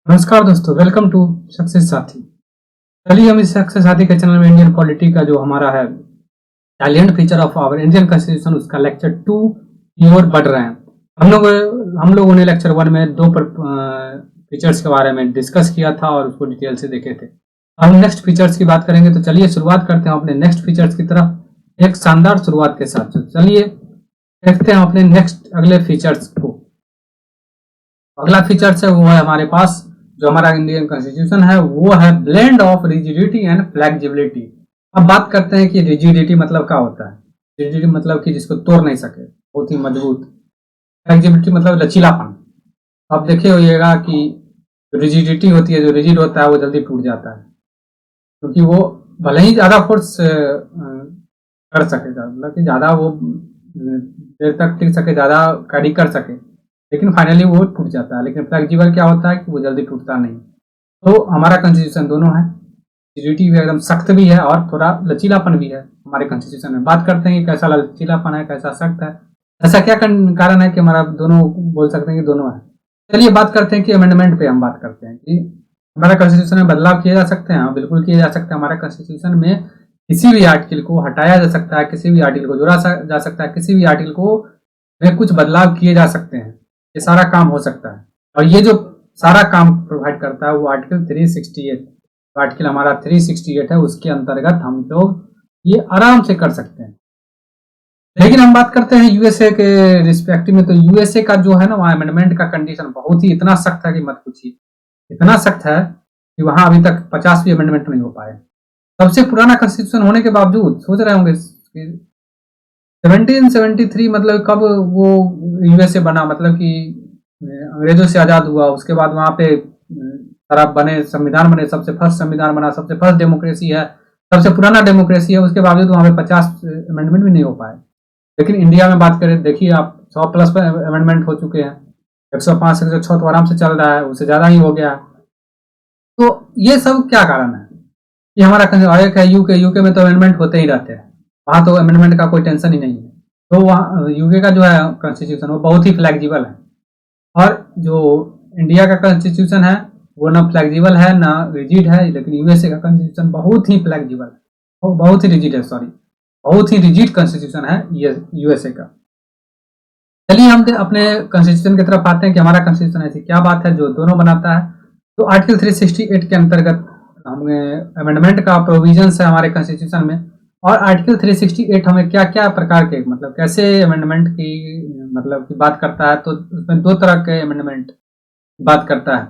नमस्कार दोस्तों, welcome to success साथी। चलिए हम इस सक्सेस साथी के चैनल में इंडियन पॉलिटी का जो हमारा है talent feature of our Indian constitution उसका लेक्चर 2 की ओर बढ़ रहे हैं। हम लोगों ने लेक्चर 1 में दो फीचर्स के बारे में डिस्कस किया था और उसको डिटेल से देखे थे। हम नेक्स्ट फीचर्स की बात करेंगे, तो चलिए शुरुआत करते हैं अपने नेक्स्ट फीचर्स की तरफ एक शानदार शुरुआत के साथ। चलिए देखते हैं अपने नेक्स्ट अगले फीचर्स को। अगला फीचर्स है वो है हमारे पास जो हमारा इंडियन कॉन्स्टिट्यूशन है वो है blend of rigidity and flexibility. अब बात करते हैं कि रिजिडिटी मतलब क्या होता है। रिजिडिटी मतलब कि जिसको तोड़ नहीं सके, बहुत ही मजबूत। फ्लेक्सिबिलिटी मतलब लचीलापन। अब देखे होइएगा कि रिजिडिटी होती है, जो रिजिड होता है वो जल्दी टूट जाता है, क्योंकि वो भले ही ज्यादा फोर्स कर सके, मतलब कि ज्यादा वो देर तक टिक सके, ज्यादा कैरी कर सके, लेकिन फाइनली वो टूट जाता है। लेकिन फ्लेक्सिबल क्या होता है कि वो जल्दी टूटता नहीं। तो हमारा कॉन्स्टिट्यूशन दोनों है, रिजिडिटी भी एकदम सख्त भी है और थोड़ा लचीलापन भी है हमारे कॉन्स्टिट्यूशन में। बात करते हैं कि कैसा लचीलापन है, कैसा सख्त है, ऐसा क्या कारण है कि हमारा दोनों बोल सकते हैं कि दोनों है। चलिए बात करते हैं कि अमेंडमेंट पे हम बात करते हैं कि हमारा कॉन्स्टिट्यूशन में बदलाव किए जा सकते हैं। बिल्कुल किए जा सकते हैं। हमारे कॉन्स्टिट्यूशन में किसी भी आर्टिकल को हटाया जा सकता है, किसी भी आर्टिकल को जोड़ा जा सकता है, किसी भी आर्टिकल को में कुछ बदलाव किए जा सकते हैं। ये सारा काम हो सकता है और ये जो सारा काम प्रोवाइड करता है वो आर्टिकल 368, आर्टिकल हमारा 368 है, उसके अंतर्गत हम लोग ये आराम से कर सकते हैं। लेकिन हम बात करते हैं यूएसए के रिस्पेक्टिव में, तो यूएसए का जो है ना वहाँ अमेंडमेंट का कंडीशन बहुत ही इतना सख्त है कि मत पूछिए। इतना सख्त है कि वहां अभी तक 50 भी अमेंडमेंट नहीं हो पाए। सबसे पुराना कॉन्स्टिट्यूशन होने के बावजूद सोच रहे होंगे 1773 मतलब कब वो यूएसए बना, मतलब कि अंग्रेजों से आजाद हुआ, उसके बाद वहां पे सारा बने, संविधान बने, सबसे फर्स्ट संविधान बना, सबसे फर्स्ट डेमोक्रेसी है, सबसे पुराना डेमोक्रेसी है। उसके बावजूद वहां पे 50 अमेंडमेंट भी नहीं हो पाए। लेकिन इंडिया में बात करें, देखिए आप 100 प्लस अमेंडमेंट हो चुके हैं। 105 से 106 तो आराम से चल रहा है, उससे ज्यादा ही हो गया। तो ये सब क्या कारण है? ये हमारा एक है यूके में तो अमेंडमेंट होते ही रहते हैं, वहां तो अमेंडमेंट का कोई टेंशन ही नहीं है। तो वहाँ यूके का जो है कॉन्स्टिट्यूशन वो बहुत ही फ्लेक्सिबल है, और जो इंडिया का कॉन्स्टिट्यूशन है वो ना फ्लेक्सिबल है ना रिजिड है। लेकिन यूएसए का कॉन्स्टिट्यूशन बहुत ही फ्लेक्सिबल है, बहुत ही रिजिड है, सॉरी बहुत ही रिजिड कॉन्स्टिट्यूशन है यूएसए का। चलिए हम अपने कॉन्स्टिट्यूशन की तरफ आते हैं कि हमारा कॉन्स्टिट्यूशन ऐसी क्या बात है जो दोनों बनाता है। तो आर्टिकल 368 के अंतर्गत हमें अमेंडमेंट का प्रोविजंस है हमारे कॉन्स्टिट्यूशन में। और आर्टिकल 368 हमें क्या क्या प्रकार के, मतलब कैसे अमेंडमेंट की मतलब की बात करता है, तो उसमें दो तरह के अमेंडमेंट बात करता है।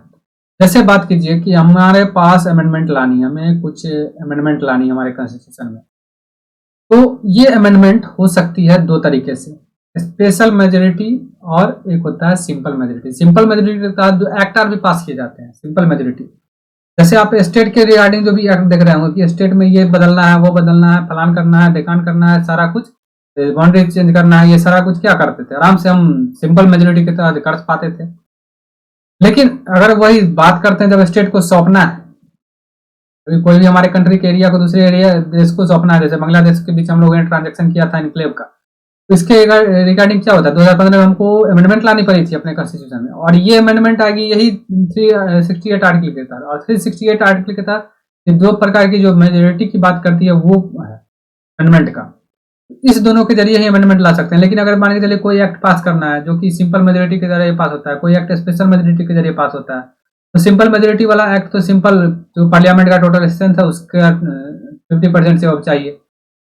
जैसे बात कीजिए कि हमारे पास अमेंडमेंट लानी है, हमें कुछ अमेंडमेंट लानी है हमारे कॉन्स्टिट्यूशन में, तो ये अमेंडमेंट हो सकती है दो तरीके से, स्पेशल मेजोरिटी और एक होता है सिंपल मेजोरिटी। सिंपल मेजोरिटी के तहत जो एक्ट आर भी पास किए जाते हैं, सिंपल मेजोरिटी। जैसे आप स्टेट के रिगार्डिंग जो भी एक्ट देख रहे होंगे कि स्टेट में ये बदलना है, वो बदलना है, फलान करना है, ढेकान करना है, सारा कुछ बाउंड्री चेंज करना है, ये सारा कुछ क्या करते थे, आराम से हम सिंपल मेजोरिटी के तहत कर पाते थे। लेकिन अगर वही बात करते हैं जब स्टेट को सौंपना है, कोई भी हमारे कंट्री के एरिया को दूसरे एरिया देश को सौंपना है, जैसे बांग्लादेश के बीच हम लोगों ने ट्रांजेक्शन किया था इनक्लेव का, तो इसके रिगार्डिंग क्या होता है, 2015 में हमको अमेंडमेंट लानी पड़ी थी अपने कॉन्स्टिट्यूशन में, और ये अमेंडमेंट आ गई यही 368 आर्टिकल के तहत। और 368 आर्टिकल के तहत दो प्रकार की जो मेजोरिटी की बात करती है वो है अमेंडमेंट का, इस दोनों के जरिए ही अमेंडमेंट ला सकते हैं। लेकिन अगर मान के चलिए कोई एक्ट पास करना है जो कि सिंपल मेजोरिटी के जरिए पास होता है, कोई एक्ट स्पेशल मेजोरिटी के जरिए पास होता है, तो सिंपल मेजोरिटी वाला एक्ट तो सिंपल जो पार्लियामेंट का टोटल स्ट्रेंथ है उसका 50% से अब चाहिए,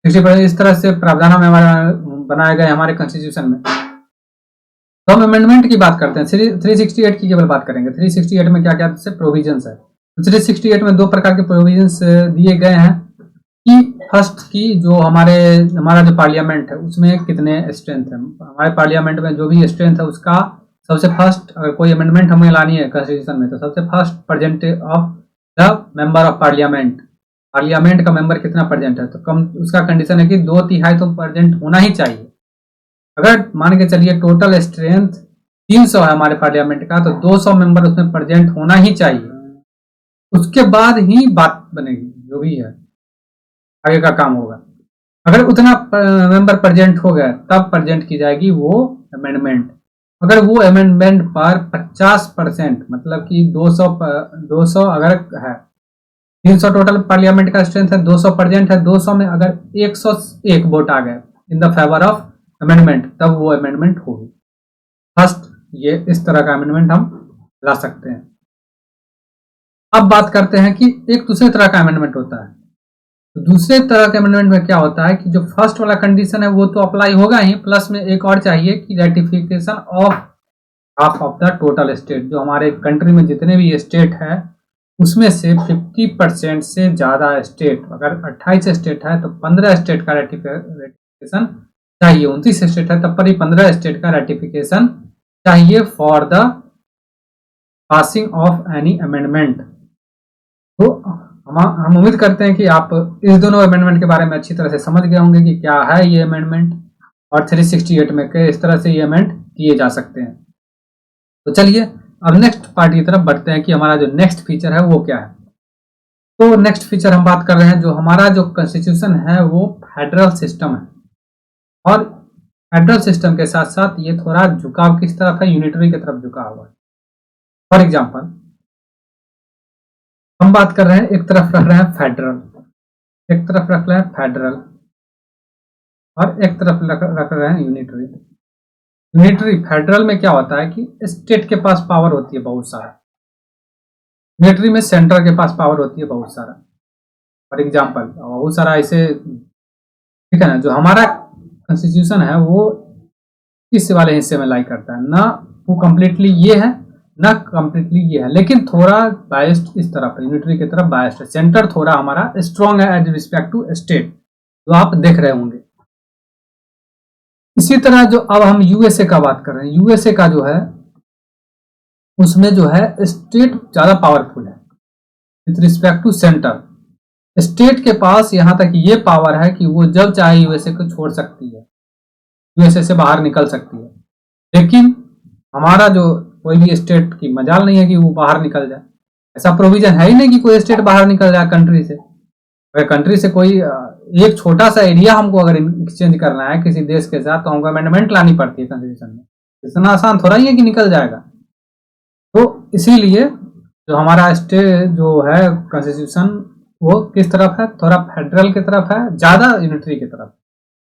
60%, इस तरह से प्रावधान में हमारा बनाए गए हमारे कॉन्स्टिट्यूशन में। तो हम अमेंडमेंट की बात करते हैं, 368 की केवल बात करेंगे। 368 में क्या क्या प्रोविजंस है, तो 368 में दो प्रकार के प्रोविजंस दिए गए हैं कि फर्स्ट की जो हमारा जो पार्लियामेंट है उसमें कितने स्ट्रेंथ है, हमारे पार्लियामेंट में जो भी स्ट्रेंथ है उसका सबसे फर्स्ट, अगर कोई अमेंडमेंट हमें लानी है कॉन्स्टिट्यूशन में, तो सबसे first present of the member of parliament, parliament का मेंबर कितना प्रेजेंट है, तो कम उसका कंडीशन है कि 2/3 तो प्रेजेंट होना ही चाहिए। अगर मान के चलिए टोटल स्ट्रेंथ 300 है हमारे पार्लियामेंट का, तो 200 मेंबर उसमें प्रेजेंट होना ही चाहिए, उसके बाद ही बात बनेगी, जो भी है आगे का काम होगा। अगर उतना मेंबर प्रेजेंट हो गया तब प्रेजेंट की जाएगी वो अमेंडमेंट। अगर वो अमेंडमेंट पर 50%, मतलब कि 200 अगर है, 300 टोटल पार्लियामेंट का स्ट्रेंथ है, 200% है, 200 में अगर 101 वोट आ गए in the favour of amendment, तब वो अमेंडमेंट होगी। फर्स्ट, ये इस तरह का अमेंडमेंट हम ला सकते हैं। अब बात करते हैं कि एक दूसरे तरह का अमेंडमेंट होता है। तो दूसरे तरह के अमेंडमेंट में क्या होता है कि जो फर्स्ट वाला कंडीशन है वो तो अप्लाई होगा ही, प्लस में एक और चाहिए कि ratification of half of the total state. जो हमारे कंट्री में जितने भी स्टेट है उसमें से 50% से ज्यादा स्टेट, अगर 28 स्टेट है तो 15 स्टेट का रेटिफिकेशन चाहिए, 29 स्टेट है तब पर ही 15 स्टेट का रेटिफिकेशन चाहिए for the passing of any amendment. तो हम उम्मीद करते हैं कि आप इस दोनों अमेंडमेंट के बारे में अच्छी तरह से समझ गए होंगे कि क्या है ये अमेंडमेंट और 368 में किस तरह से ये अमेंड किए जा सकते हैं। तो चलिए अब नेक्स्ट पार्ट की तरफ बढ़ते हैं कि हमारा जो नेक्स्ट फीचर है वो क्या है। तो नेक्स्ट फीचर हम बात कर रहे हैं, जो हमारा जो कॉन्स्टिट्यूशन है वो फेडरल सिस्टम है, और फेडरल सिस्टम के साथ साथ ये थोड़ा झुकाव किस तरफ है, यूनिटरी की तरफ झुका हुआ है। फॉर एग्जाम्पल हम बात कर रहे हैं, एक तरफ रख रहे हैं फेडरल, एक तरफ रख रहे हैं फेडरल, और एक तरफ रख रहे हैं यूनिटरी। यूनिटरी फेडरल में क्या होता है कि स्टेट के पास पावर होती है बहुत सारा, यूनिटरी में सेंटर के पास पावर होती है बहुत सारा। फॉर एग्जाम्पल बहुत सारा ऐसे, ठीक है ना, जो हमारा कॉन्स्टिट्यूशन है वो इस वाले हिस्से में लाई करता है, ना वो कंप्लीटली ये है ना कंप्लीटली ये है, लेकिन थोड़ा बायस्ड इस तरफ है, यूनिटरी की तरफ बायस्ड है। सेंटर थोड़ा हमारा स्ट्रॉन्ग है एज रिस्पेक्ट टू स्टेट, जो आप देख रहे होंगे। इसी तरह जो अब हम यूएसए का बात कर रहे हैं, यूएसए का जो है उसमें जो है स्टेट ज्यादा पावरफुल है with respect to centre. State के पास यहां तक ये पावर है कि वो जब चाहे यूएसए को छोड़ सकती है, यूएसए से बाहर निकल सकती है, लेकिन हमारा जो कोई भी स्टेट की मजाल नहीं है कि वो बाहर निकल जाए। ऐसा प्रोविजन है ही नहीं कि कोई स्टेट बाहर निकल जाए कंट्री से। अगर कंट्री से कोई एक छोटा सा एरिया हमको अगर एक्सचेंज करना है किसी देश के साथ, तो हमको अमेंडमेंट लानी पड़ती है कॉन्स्टिट्यूशन में। इतना आसान थोड़ा ही है कि निकल जाएगा। तो इसीलिए जो हमारा स्टेट जो है कॉन्स्टिट्यूशन वो किस तरफ है, थोड़ा फेडरल की तरफ है, ज्यादा यूनिटरी की तरफ,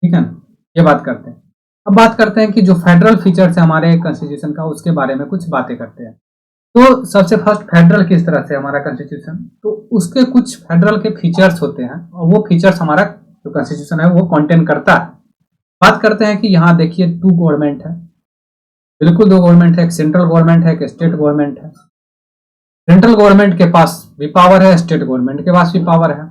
ठीक है ना, ये बात करते हैं। अब बात करते हैं कि जो फेडरल फीचर्स है हमारे कॉन्स्टिट्यूशन का, उसके बारे में कुछ बातें करते हैं। तो सबसे फर्स्ट फेडरल किस तरह से हमारा कॉन्स्टिट्यूशन, तो उसके कुछ फेडरल के फीचर्स होते हैं, और वो फीचर्स हमारा जो कॉन्स्टिट्यूशन है वो कंटेन करता है। बात करते हैं कि यहाँ देखिए 2 गवर्नमेंट है, बिल्कुल 2 गवर्नमेंट है, एक सेंट्रल गवर्नमेंट है, एक स्टेट गवर्नमेंट है। सेंट्रल गवर्नमेंट के पास भी पावर है, स्टेट गवर्नमेंट के पास भी पावर है।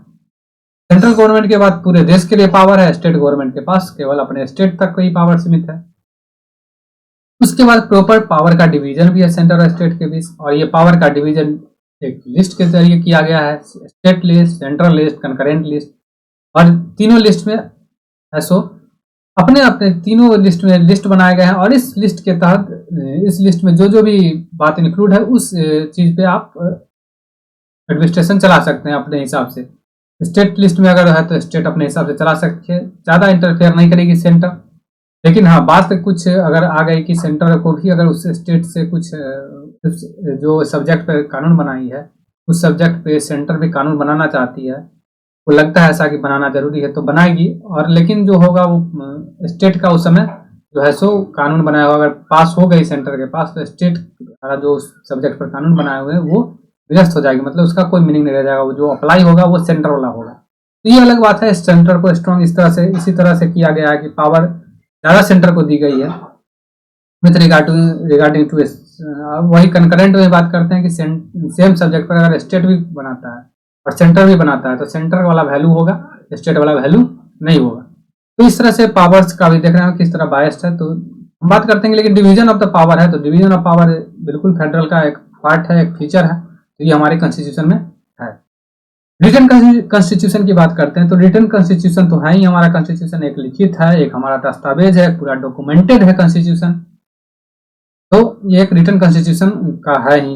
सेंट्रल गवर्नमेंट के बाद पूरे देश के लिए पावर है, स्टेट गवर्नमेंट के पास केवल अपने स्टेट तक कोई पावर सीमित है। उसके बाद प्रॉपर पावर का डिवीजन भी है सेंटर और स्टेट के बीच, और ये पावर का डिवीजन एक लिस्ट के जरिए किया गया है, state list, central list, concurrent list, और तीनों लिस्ट में ऐसो अपने अपने तीनों लिस्ट में लिस्ट बनाए गए हैं, और इस लिस्ट के तहत इस लिस्ट में जो जो भी बात इंक्लूड है उस चीज पे आप एडमिनिस्ट्रेशन चला सकते हैं अपने हिसाब से। स्टेट लिस्ट में अगर है तो स्टेट अपने हिसाब से चला सकते हैं, ज्यादा इंटरफेयर नहीं करेगी सेंटर। लेकिन हाँ, बात कुछ अगर आ गई कि सेंटर को भी अगर उस स्टेट से कुछ जो सब्जेक्ट पे कानून बनाई है उस सब्जेक्ट पे सेंटर भी कानून बनाना चाहती है, वो लगता है ऐसा कि बनाना जरूरी है तो बनाएगी, और लेकिन जो होगा वो स्टेट का उस समय जो है सो कानून बनाया हुआ अगर पास हो गई सेंटर के पास, तो स्टेट जो सब्जेक्ट पर कानून बनाए हुए हैं वो निरस्त हो जाएगी, मतलब उसका कोई मीनिंग नहीं रह जाएगा, वो जो अप्लाई होगा वो सेंटर वाला होगा। तो ये अलग बात है, सेंटर को स्ट्रॉन्ग इसी तरह से किया गया है कि पावर ज्यादा सेंटर को दी गई है विथ रिगार्डिंग टू वही कंकरेंट में बात करते हैं कि सेम सब्जेक्ट पर अगर स्टेट भी बनाता है और सेंटर भी बनाता है तो सेंटर वाला वैल्यू होगा, स्टेट वाला वैल्यू नहीं होगा। तो इस तरह से पावर्स का भी देख रहे हैं किस तरह बायस्ड है। तो हम बात करते हैं लेकिन डिवीजन ऑफ द पावर है, तो डिवीजन ऑफ पावर बिल्कुल फेडरल का एक पार्ट है, एक फीचर है, तो ये हमारे कॉन्स्टिट्यूशन में है। रिटन कॉन्स्टिट्यूशन की बात करते हैं, तो रिटन कॉन्स्टिट्यूशन तो है ही हमारा कॉन्स्टिट्यूशन, एक लिखित है, एक हमारा दस्तावेज है, पूरा डॉक्यूमेंटेड है कॉन्स्टिट्यूशन। तो ये एक रिटन कॉन्स्टिट्यूशन का है ही,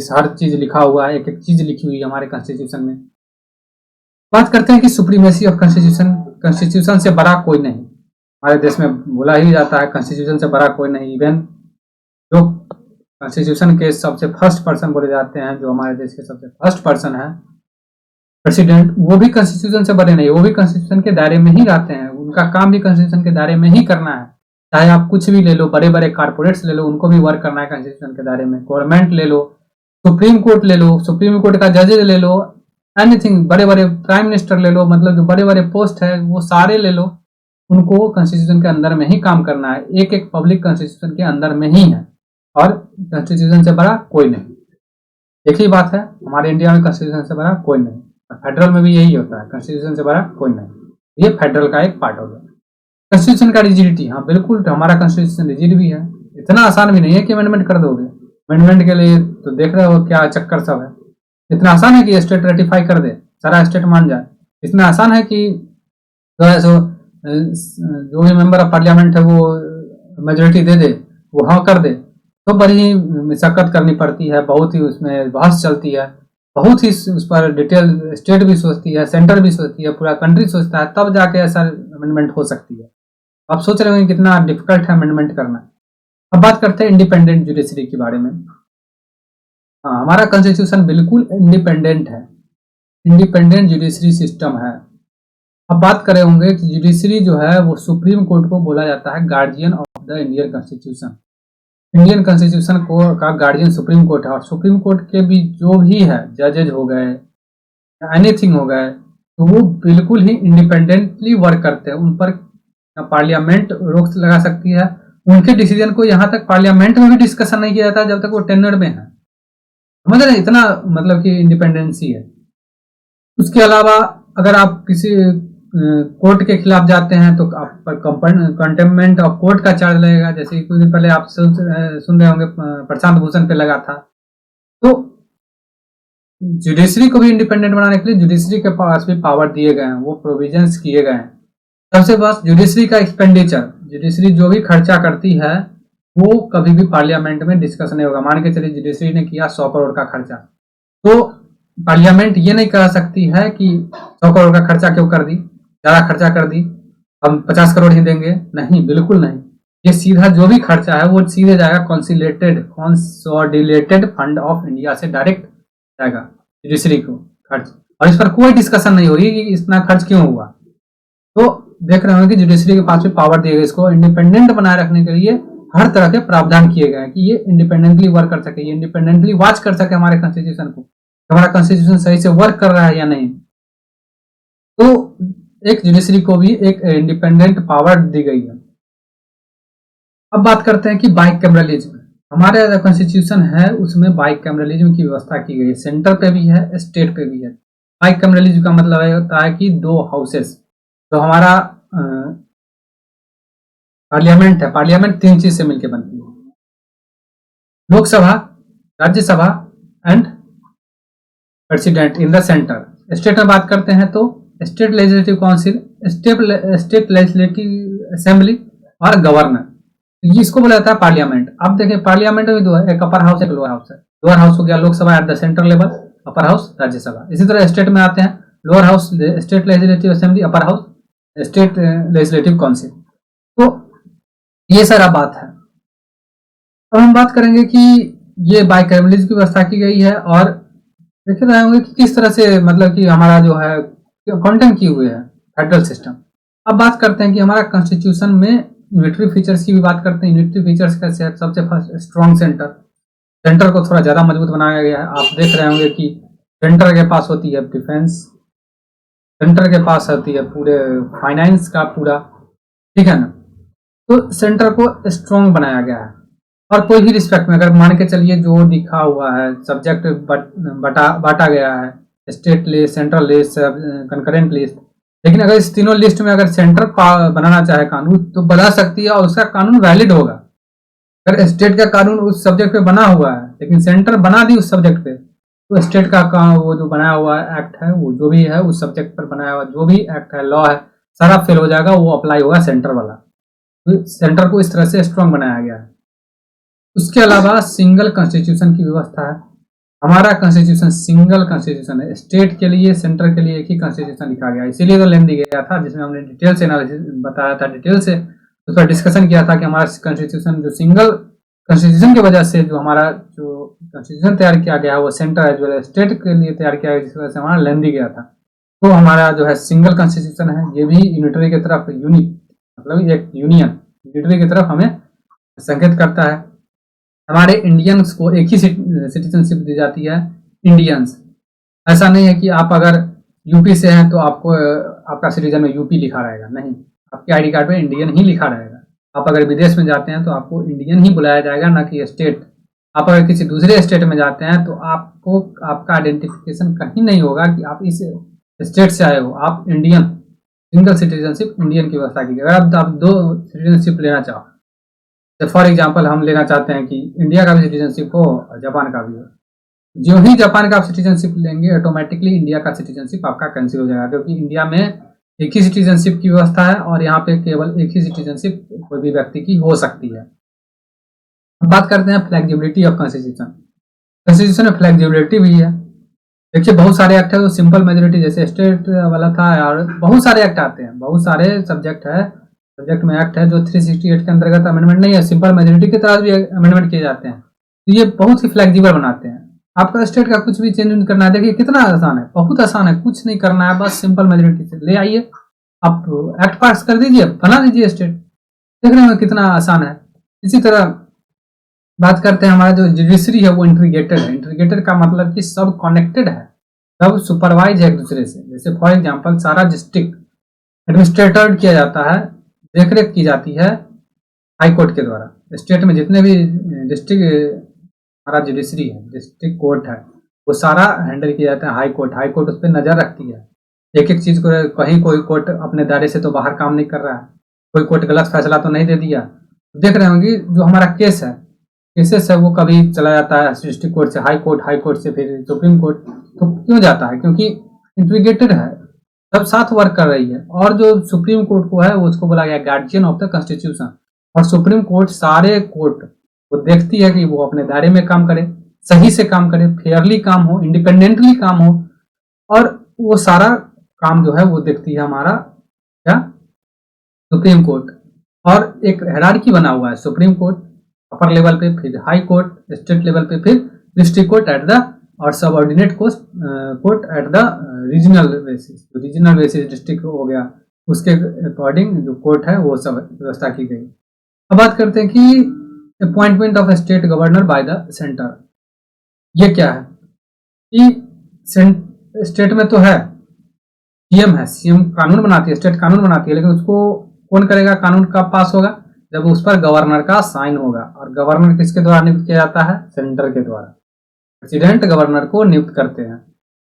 हर चीज लिखा हुआ है, एक एक चीज लिखी हुई है हमारे कॉन्स्टिट्यूशन में। बात करते हैं कि सुप्रीमेसी ऑफ कॉन्स्टिट्यूशन, कॉन्स्टिट्यूशन से बड़ा कोई नहीं, हमारे देश में बोला ही जाता है कॉन्स्टिट्यूशन से बड़ा कोई नहीं। इवन जो कॉन्स्टिट्यूशन के सबसे फर्स्ट पर्सन बोले जाते हैं, जो हमारे देश के सबसे फर्स्ट पर्सन है प्रेसिडेंट, वो भी कॉन्स्टिट्यूशन से बने नहीं, वो भी कॉन्स्टिट्यूशन के दायरे में ही रहते हैं, उनका काम भी कॉन्स्टिट्यूशन के दायरे में ही करना है। चाहे आप कुछ भी ले लो, बड़े बड़े कारपोरेट्स ले लो, उनको भी वर्क करना है कॉन्स्टिट्यूशन के दायरे में। गवर्नमेंट ले लो, सुप्रीम कोर्ट ले लो, सुप्रीम कोर्ट का जजेज ले लो, एनीथिंग, बड़े बड़े प्राइम मिनिस्टर ले लो, मतलब जो बड़े बड़े पोस्ट है वो सारे ले लो, उनको कॉन्स्टिट्यूशन के अंदर में ही काम करना है। एक एक पब्लिक कॉन्स्टिट्यूशन के अंदर में ही है और कॉन्स्टिट्यूशन से बड़ा कोई नहीं। एक ही बात है, हमारे इंडिया में कॉन्स्टिट्यूशन से बड़ा कोई नहीं, और फेडरल में भी यही होता है, कॉन्स्टिट्यूशन से बड़ा कोई नहीं। ये फेडरल का एक पार्ट हो गया। कॉन्स्टिट्यूशन का रिजिडिटी, हाँ बिल्कुल, हमारा कॉन्स्टिट्यूशन रिजिड भी है, इतना आसान भी नहीं है कि अमेंडमेंट कर दोगे। अमेंडमेंट के लिए तो देख रहे हो क्या चक्कर सब है। इतना आसान है कि स्टेट रेटिफाई कर दे, सारा स्टेट मान जाए। इतना आसान है कि जो भी मेंबर ऑफ पार्लियामेंट है वो मेजोरिटी दे दे, वो हाँ कर दे। तो बड़ी ही मशक्कत करनी पड़ती है, बहुत ही उसमें बहस चलती है, बहुत ही उस पर डिटेल स्टेट भी सोचती है, सेंटर भी सोचती है, पूरा कंट्री सोचता है, तब जाके ऐसा अमेंडमेंट हो सकती है। आप सोच रहे होंगे कितना डिफिकल्ट है अमेंडमेंट करना। अब बात करते हैं इंडिपेंडेंट जुडिशरी के बारे में। हाँ, हमारा कॉन्स्टिट्यूशन बिल्कुल इंडिपेंडेंट है, इंडिपेंडेंट जुडिशरी सिस्टम है। अब बात करें होंगे कि जुडिशरी जो है वो सुप्रीम कोर्ट को बोला जाता है guardian of the Indian constitution. Indian constitution को का गार्जियन सुप्रीम कोर्ट है, और सुप्रीम कोर्ट के भी जो भी है, जजेज हो गए, एनीथिंग हो गए, तो वो बिल्कुल ही इंडिपेंडेंटली वर्क करते हैं। उन पर पार्लियामेंट रोक लगा सकती है, उनके डिसीजन को यहाँ तक पार्लियामेंट में भी डिस्कशन नहीं किया जाता जब तक वो टेन्योर में है। समझ रहे, इतना मतलब कि इंडिपेंडेंसी है। उसके अलावा अगर आप किसी कोर्ट के खिलाफ जाते हैं तो आप पर कंटेम्पमेंट ऑफ कोर्ट का चार्ज लगेगा, जैसे कुछ दिन पहले आप सुन रहे होंगे प्रशांत भूषण पे लगा था। तो जुडिशरी को भी इंडिपेंडेंट बनाने के लिए जुडिशरी के पास भी पावर दिए गए हैं, वो प्रोविजंस किए गए हैं। सबसे पास जुडिशरी का एक्सपेंडिचर, जुडिशरी जो भी खर्चा करती है वो कभी भी पार्लियामेंट में डिस्कस नहीं होगा। मान के चलिए जुडिशरी ने किया 100 करोड़ का खर्चा, तो पार्लियामेंट ये नहीं कह सकती है कि 100 करोड़ का खर्चा क्यों कर दी, ज्यादा खर्चा कर दी, हम 50 करोड़ ही देंगे। नहीं, बिल्कुल नहीं। ये सीधा जो भी खर्चा है वो सीधे जाएगा कंसोलिडेटेड फंड ऑफ इंडिया से डायरेक्ट जाएगा जुडिशरी को खर्च, और इस पर कोई डिस्कशन नहीं होगी कि इतना खर्च क्यों हुआ। तो देख रहे होंगे कि जुडिशरी के पास भी पावर दिए गए, इसको इंडिपेंडेंट बनाए रखने के लिए हर तरह के प्रावधान किए गए हैं कि ये इंडिपेंडेंटली वर्क कर सके, ये इंडिपेंडेंटली वॉच कर सके हमारे कॉन्स्टिट्यूशन को, हमारा कॉन्स्टिट्यूशन सही से वर्क कर रहा है या नहीं। तो एक जुडिशरी को भी एक इंडिपेंडेंट पावर दी गई है। अब बात करते हैं कि बाइकैमरलिज्म, हमारे कॉन्स्टिट्यूशन है उसमें बाइकैमरलिज्म की व्यवस्था की गई है, सेंटर पे भी है, स्टेट पे भी है। बाइकैमरलिज्म का मतलब होता है कि दो हाउसेस, तो हमारा पार्लियामेंट है, पार्लियामेंट 3 चीज से मिलकर बनती है, Lok Sabha, Rajya Sabha and president in the centre. State में बात करते हैं तो state legislative council, state legislative assembly और गवर्नर, इसको बोला जाता है पार्लियामेंट। अब देखिए पार्लियामेंट में दो है, एक अपर हाउस एक लोअर हाउस है। लोअर हाउस हो गया Lok Sabha at the central level, upper house Rajya Sabha. इसी तरह स्टेट में आते हैं lower house state legislative assembly, upper house state legislative council. तो ये सारा बात है। अब हम बात करेंगे कि ये बाइकैमरलिज्म की व्यवस्था की गई है, और देख रहे होंगे कि किस तरह से मतलब कि हमारा जो है कंटेंट की हुई है फेडरल सिस्टम। अब बात करते हैं कि हमारा कॉन्स्टिट्यूशन में यूनिटरी फीचर्स की भी बात करते हैं। यूनिटरी फीचर्स का सबसे फर्स्ट स्ट्रॉन्ग सेंटर, सेंटर को थोड़ा ज्यादा मजबूत बनाया गया है। आप देख रहे होंगे कि सेंटर के पास होती है डिफेंस, सेंटर के पास होती है पूरे फाइनेंस का पूरा, ठीक है ना। तो सेंटर को स्ट्रॉन्ग बनाया गया है, और कोई भी रिस्पेक्ट में अगर मान के चलिए जो लिखा हुआ है सब्जेक्ट बांटा गया है, state list, central list, concurrent list, लेकिन अगर इस तीनों लिस्ट में अगर सेंटर बनाना चाहे कानून तो बना सकती है और उसका कानून वैलिड होगा। अगर स्टेट का कानून उस सब्जेक्ट पे बना हुआ है लेकिन सेंटर बना दी उस सब्जेक्ट पे, तो स्टेट का वो जो बनाया हुआ एक्ट है, वो जो भी है उस सब्जेक्ट पर बनाया हुआ जो भी एक्ट है, लॉ है, सारा फेल हो जाएगा, वो अप्लाई होगा सेंटर वाला। तो सेंटर को इस तरह से स्ट्रॉन्ग बनाया गया है। उसके अलावा सिंगल कॉन्स्टिट्यूशन की व्यवस्था है। हमारा कॉन्स्टिट्यूशन सिंगल कॉन्स्टिट्यूशन है, स्टेट के लिए सेंटर के लिए एक ही कॉन्स्टिट्यूशन लिखा गया, इसीलिए तो लेंदी गया था, जिसमें हमने डिटेल से एनालिसिस बताया था, डिटेल से उस पर डिस्कशन किया था कि हमारा कॉन्स्टिट्यूशन जो सिंगल कॉन्स्टिट्यूशन की वजह से जो हमारा जो कॉन्स्टिट्यूशन तैयार किया गया वो centre as well as state के लिए तैयार किया गया, जिस वजह से हमारा लेंदी गया था। तो हमारा जो है सिंगल कॉन्स्टिट्यूशन है, ये भी यूनिटरी की तरफ मतलब एक यूनियन यूनिटरी की तरफ हमें संकेत करता है। हमारे इंडियंस को एक ही सिटीजनशिप दी जाती है, इंडियंस। ऐसा नहीं है कि आप अगर यूपी से हैं तो आपको आपका सिटीजन में यूपी लिखा रहेगा, नहीं, आपके आईडी कार्ड पे इंडियन ही लिखा रहेगा। आप अगर विदेश में जाते हैं तो आपको इंडियन ही बुलाया जाएगा, ना कि स्टेट। आप अगर किसी दूसरे स्टेट में जाते हैं तो आपको आपका आइडेंटिफिकेशन कहीं नहीं होगा कि आप इस स्टेट से आए हो, आप इंडियन, सिंगल सिटीजनशिप इंडियन की व्यवस्था की। अगर आप दो सिटीजनशिप लेना चाहो, तो फॉर एग्जाम्पल हम लेना चाहते हैं कि इंडिया का भी सिटीजनशिप हो और जापान का भी हो, जो ही जापान का आप सिटीजनशिप लेंगे ऑटोमेटिकली इंडिया का सिटीजनशिप आपका कैंसिल हो जाएगा, क्योंकि इंडिया में एक ही सिटीजनशिप की व्यवस्था है और यहाँ पे केवल एक ही सिटीजनशिप कोई भी व्यक्ति की हो सकती है। अब बात करते हैं फ्लेक्सिबिलिटी ऑफ कॉन्स्टिट्यूशन। कॉन्स्टिट्यूशन में फ्लेक्सिबिलिटी भी है। देखिए बहुत सारे एक्ट है जो सिंपल मेजोरिटी जैसे स्टेट वाला था, और बहुत सारे एक्ट आते हैं, बहुत सारे सब्जेक्ट में एक्ट है जो 368 के अंतर्गत अमेंडमेंट नहीं है, सिंपल मेजोरिटी के तहत भी अमेंडमेंट किए जाते हैं। तो ये बहुत ही फ्लेक्सिबल बनाते हैं। आपका स्टेट का कुछ भी चेंज करना है, देखिए कितना आसान है, बहुत आसान है, कुछ नहीं करना है, बस सिंपल मेजोरिटी से ले आइए, आप एक्ट पास कर दीजिए, बना दीजिए स्टेट। देखने में कितना आसान है। इसी तरह बात करते हैं, हमारा जो जुडिशरी है वो इंटीग्रेटेड है। इंटीग्रेटेड का मतलब कि सब कनेक्टेड है, सब सुपरवाइज है एक दूसरे से। जैसे फॉर एग्जांपल सारा डिस्ट्रिक्ट एडमिनिस्ट्रेटर किया जाता है, देखरेख की जाती है हाई कोर्ट के द्वारा। स्टेट में जितने भी डिस्ट्रिक्ट हमारा जुडिशरी है, डिस्ट्रिक्ट कोर्ट है, वो सारा हैंडल किया जाता है हाई कोर्ट। हाई कोर्ट उस पर नजर रखती है, एक एक चीज को। कहीं कोई कोर्ट अपने दायरे से तो बाहर काम नहीं कर रहा है, कोई कोर्ट गलत फैसला तो नहीं दे दिया। देख रहे होंगे जो हमारा केस है, केसेस है, वो कभी चला जाता है डिस्ट्रिक्ट कोर्ट से हाई कोर्ट से फिर सुप्रीम कोर्ट। तो क्यों जाता है? क्योंकि इंटीग्रेटेड है, सब साथ वर्क कर रही है। और जो सुप्रीम कोर्ट को है वो उसको बोला गया गार्जियन ऑफ द कॉन्स्टिट्यूशन। और सुप्रीम कोर्ट सारे कोर्ट वो देखती है कि वो अपने दायरे में काम करे, सही से काम करे, फेयरली काम हो, इंडिपेंडेंटली काम हो, और वो सारा काम जो है वो देखती है हमारा क्या सुप्रीम कोर्ट। और एक हायरार्की बना हुआ है, सुप्रीम कोर्ट अपर लेवल पे, फिर हाई कोर्ट स्टेट लेवल पे, फिर डिस्ट्रिक्ट कोर्ट एट द और subordinate court at the regional basis. Regional basis district हो गया, उसके अकॉर्डिंग जो कोर्ट है वो सब व्यवस्था की गई। अब बात करते हैं कि appointment of state governor by the centre. ये क्या है कि स्टेट में तो है सीएम है, सीएम कानून बनाती है, स्टेट कानून बनाती है, लेकिन उसको कौन करेगा? कानून कब पास होगा? जब उस पर गवर्नर का साइन होगा। और गवर्नर किसके द्वारा नियुक्त किया जाता है? सेंटर के द्वारा। प्रेसिडेंट गवर्नर को नियुक्त करते हैं।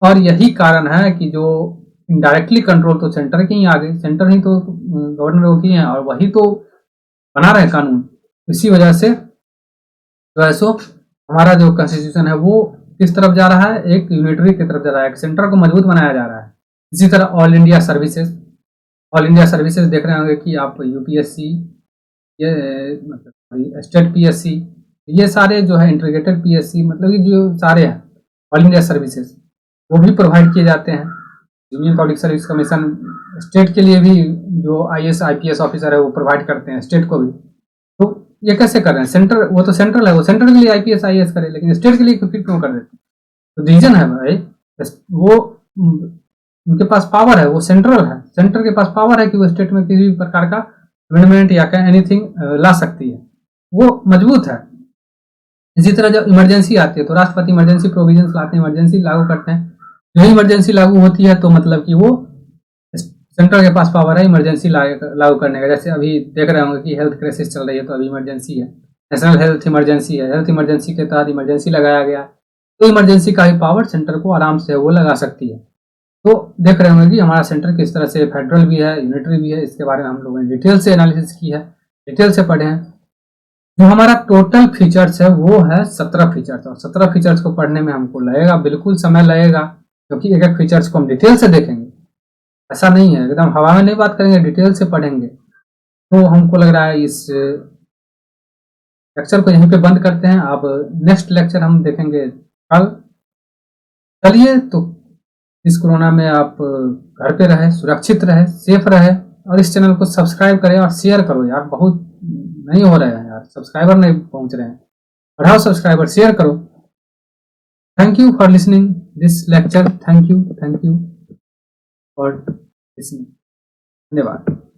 और यही कारण है कि जो इनडायरेक्टली कंट्रोल तो सेंटर के ही आ गए, सेंटर ही तो गवर्नर की है और वही तो बना रहे कानून। इसी वजह से जो है सो हमारा जो कॉन्स्टिट्यूशन है वो किस तरफ जा रहा है? एक यूनिटरी की तरफ जा रहा है, एक सेंटर को मजबूत बनाया जा रहा है। इसी तरह all India services, all India services देख रहे होंगे कि आप यूपीएससी, ये मतलब स्टेट पीएससी, ये सारे जो है इंटीग्रेटेड पीएससी, मतलब कि जो सारे हैं ऑल इंडिया सर्विसेज वो भी प्रोवाइड किए जाते हैं। Union public service commission state के लिए भी जो आईएएस आईपीएस ऑफिसर है वो प्रोवाइड करते हैं स्टेट को भी। तो ये कैसे कर रहे हैं? सेंटर, वो तो सेंट्रल है, वो सेंटर के लिए आईपीएस आईएएस करे, लेकिन स्टेट के लिए फिर क्यों कर देते हैं? तो रीजन है भाई, वो उनके पास पावर है, वो सेंट्रल है, सेंटर के पास पावर है कि वो स्टेट में किसी भी प्रकार का अमेंडमेंट या एनीथिंग ला सकती है, वो मजबूत है। इसी तरह जब इमरजेंसी आती है तो राष्ट्रपति इमरजेंसी प्रोविजंस लाते हैं, इमरजेंसी लागू करते हैं। जो इमरजेंसी लागू होती है तो मतलब कि वो सेंटर के पास पावर है इमरजेंसी लागू करने का। जैसे अभी देख रहे होंगे कि हेल्थ क्राइसिस चल रही है, तो अभी इमरजेंसी है, नेशनल हेल्थ इमरजेंसी है, हेल्थ इमरजेंसी के तहत इमरजेंसी लगाया गया, तो इमरजेंसी का ही पावर सेंटर को आराम से वो लगा सकती है। तो देख रहे होंगे कि हमारा सेंटर किस तरह से फेडरल भी है, यूनिटरी भी है, इसके बारे में हम लोगों ने डिटेल से एनालिसिस की है, डिटेल से पढ़े हैं। जो हमारा टोटल फीचर्स है वो है 17 फीचर्स, और 17 फीचर्स को पढ़ने में हमको लगेगा, बिल्कुल समय लगेगा, क्योंकि एक एक फीचर्स को हम डिटेल से देखेंगे। ऐसा नहीं है एकदम हवा में नहीं बात करेंगे, डिटेल से पढ़ेंगे। तो हमको लग रहा है इस लेक्चर को यहीं पे बंद करते हैं। अब नेक्स्ट लेक्चर हम देखेंगे कल। चलिए, तो इस कोरोना में आप घर पे रहे, सुरक्षित रहे, सेफ रहे, और इस चैनल को सब्सक्राइब करें और शेयर करो यार, बहुत नहीं हो रहे हैं यार, सब्सक्राइबर नहीं पहुंच रहे हैं। बढ़ाओ सब्सक्राइबर, शेयर करो। Thank you for listening this lecture. Thank you for listening. धन्यवाद।